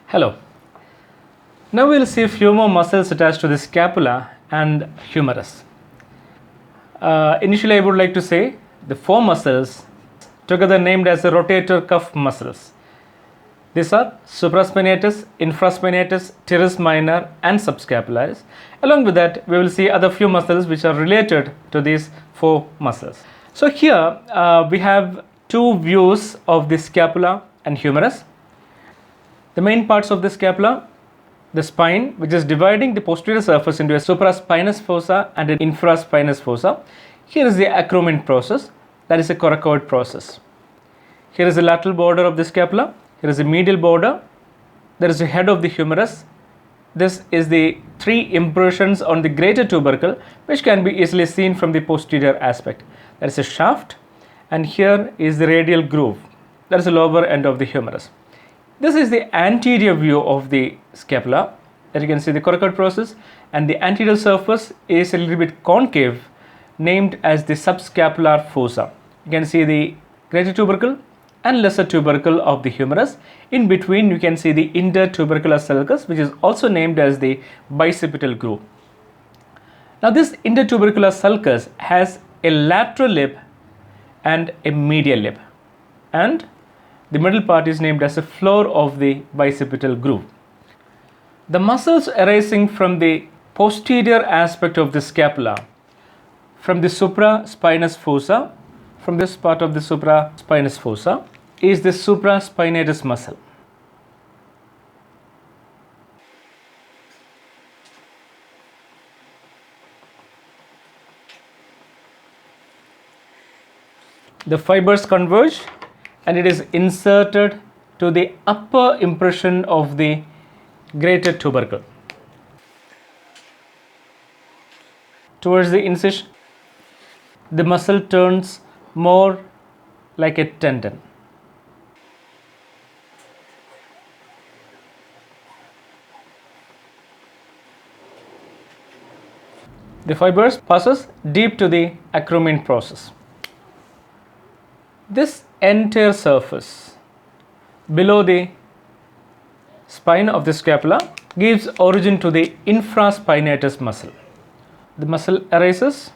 Hello. Now we will see a few more muscles attached to the scapula and humerus. Initially I would like to say the four muscles together named as the rotator cuff muscles. These are Supraspinatus, Infraspinatus, Teres minor and Subscapularis. Along with that we will see other few muscles which are related to these four muscles. So here we have two views of the scapula and humerus. The main parts of the scapula, the spine, which is dividing the posterior surface into a supraspinous fossa and an infraspinous fossa. Here is the acromion process, that is a coracoid process. Here is the lateral border of the scapula. Here is the medial border. There is the head of the humerus. This is the three impressions on the greater tubercle, which can be easily seen from the posterior aspect. There is a shaft, and here is the radial groove. That is the lower end of the humerus. This is the anterior view of the scapula. As you can see the coracoid process, and the anterior surface is a little bit concave, named as the subscapular fossa. You can see the greater tubercle and lesser tubercle of the humerus. In between you can see the intertubercular sulcus, which is also named as the bicipital groove. Now this intertubercular sulcus has a lateral lip and a medial lip, and the middle part is named as the floor of the bicipital groove. The muscles arising from the posterior aspect of the scapula, from the supraspinous fossa, from this part of the supraspinous fossa, is the supraspinatus muscle. The fibers converge and it is inserted to the upper impression of the greater tubercle. Towards the incision, the muscle turns more like a tendon. The fibers passes deep to the acromion process. This entire surface below the spine of the scapula gives origin to the infraspinatus muscle. The muscle arises,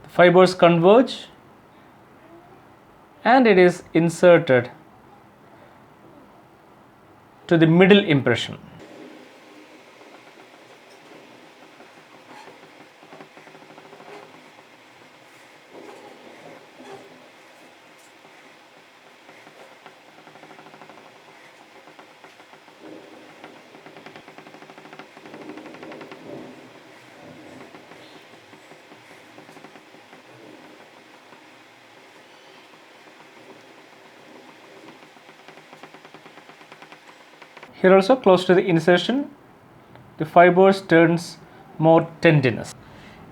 the fibers converge, and it is inserted to the middle impression. Here also close to the insertion, the fibers turns more tendinous.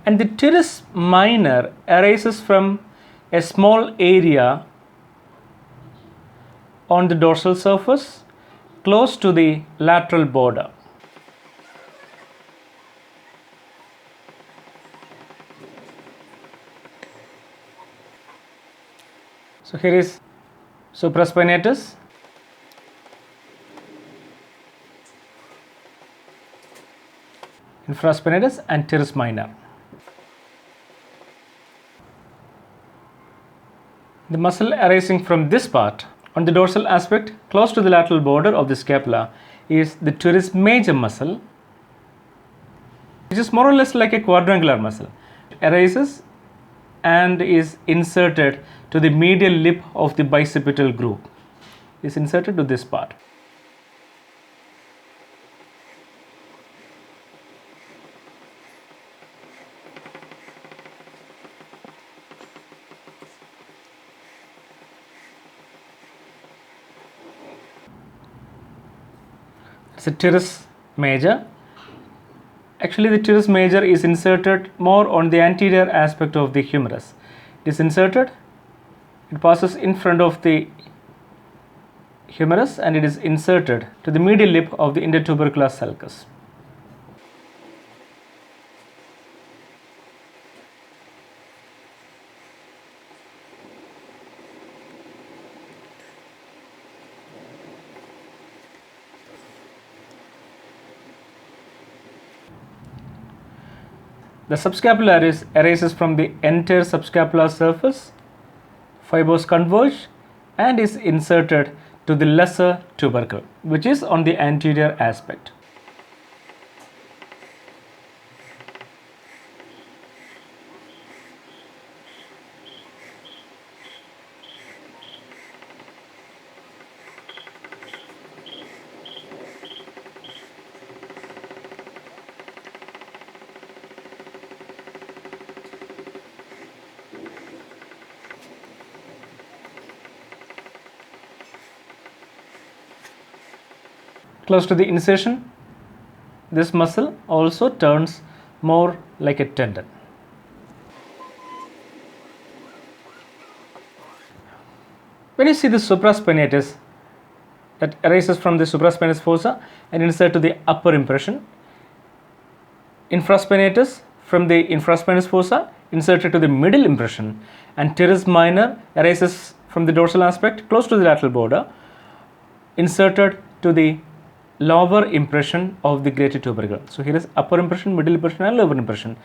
And the teres minor arises from a small area on the dorsal surface close to the lateral border. So here is supraspinatus, infraspinatus and teres minor. The muscle arising from this part on the dorsal aspect close to the lateral border of the scapula is the teres major muscle, which is more or less like a quadrangular muscle. It arises and is inserted to the medial lip of the bicipital groove. It is inserted to this part. It's a teres major. Actually the teres major is inserted more on the anterior aspect of the humerus. It is inserted, it passes in front of the humerus and it is inserted to the medial lip of the intertubercular sulcus. The subscapularis arises from the entire subscapular surface, fibers converge and is inserted to the lesser tubercle, which is on the anterior aspect. Close to the incision, this muscle also turns more like a tendon. When you see the supraspinatus that arises from the supraspinatus fossa and insert to the upper impression, infraspinatus from the infraspinatus fossa inserted to the middle impression, and teres minor arises from the dorsal aspect close to the lateral border, inserted to the lower impression of the greater tubercle. So here is upper impression, middle impression and lower impression.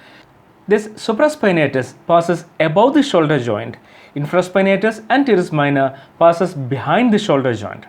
This supraspinatus passes above the shoulder joint. Infraspinatus and teres minor passes behind the shoulder joint.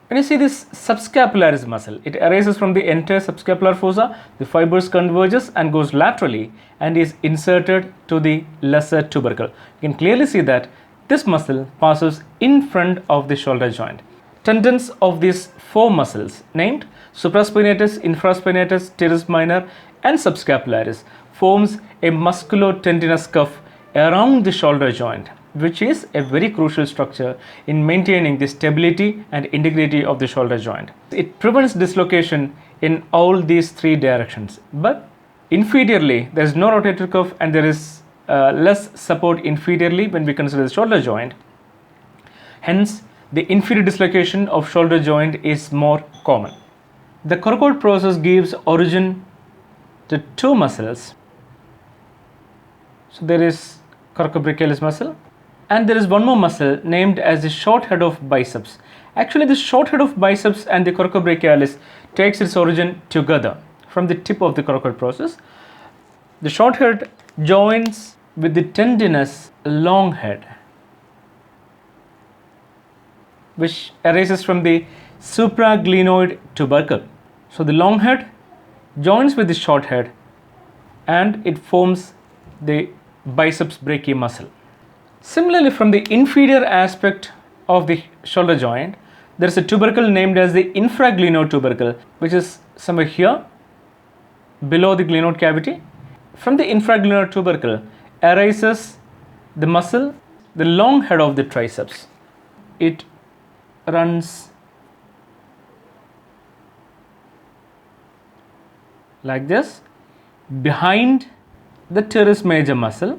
When you see this subscapularis muscle, it arises from the entire subscapular fossa. The fibers converges and goes laterally and is inserted to the lesser tubercle. You can clearly see that this muscle passes in front of the shoulder joint. Tendons of these four muscles named supraspinatus, infraspinatus, teres minor and subscapularis forms a musculo-tendinous cuff around the shoulder joint, which is a very crucial structure in maintaining the stability and integrity of the shoulder joint. It prevents dislocation in all these three directions, but inferiorly there is no rotator cuff and there is less support inferiorly when we consider the shoulder joint. Hence, the inferior dislocation of shoulder joint is more common. The coracoid process gives origin to two muscles. So there is coracobrachialis muscle and there is one more muscle named as the short head of biceps. Actually, the short head of biceps and the coracobrachialis takes its origin together from the tip of the coracoid process. The short head joins with the tendinous long head, which arises from the supraglenoid tubercle. So the long head joins with the short head and it forms the biceps brachii muscle. Similarly, from the inferior aspect of the shoulder joint, there is a tubercle named as the infraglenoid tubercle, which is somewhere here below the glenoid cavity. From the infraglenoid tubercle arises the muscle, the long head of the triceps. It runs like this behind the teres major muscle.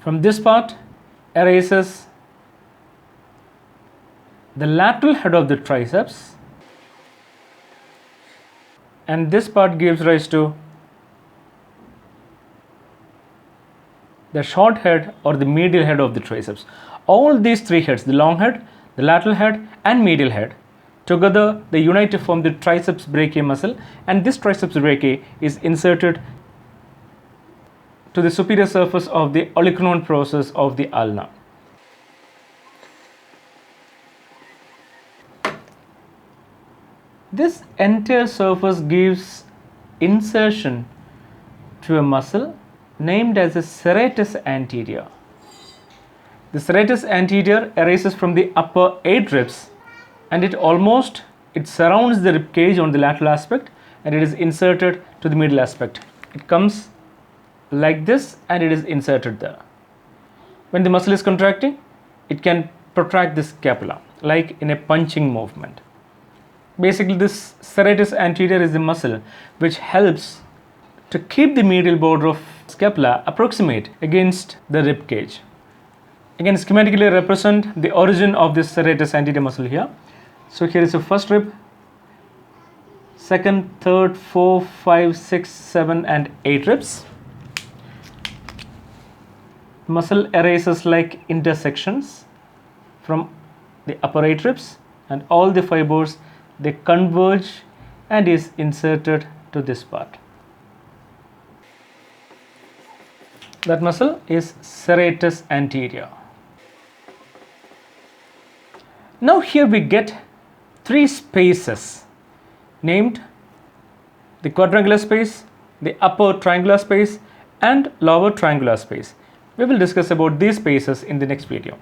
From this part arises the lateral head of the triceps, and this part gives rise to the short head or the medial head of the triceps. All these three heads, the long head, the lateral head and medial head, together they unite to form the triceps brachii muscle, and this triceps brachii is inserted to the superior surface of the olecranon process of the ulna. This entire surface gives insertion to a muscle named as the serratus anterior. The serratus anterior arises from the upper 8 ribs and it surrounds the rib cage on the lateral aspect and it is inserted to the middle aspect. It comes like this and it is inserted there. When the muscle is contracting, it can protract the scapula like in a punching movement. Basically, this serratus anterior is the muscle which helps to keep the medial border of scapula approximate against the rib cage. Again, schematically represent the origin of this serratus anterior muscle here. So here is the first rib, second, third, 4, 5, 6, 7 and 8 ribs. muscle arises like intersections from the upper 8 ribs, and all the fibers, they converge and is inserted to this part. That muscle is Serratus Anterior. Now here we get 3 spaces named the quadrangular space, the upper triangular space, and lower triangular space. We will discuss about these spaces in the next video.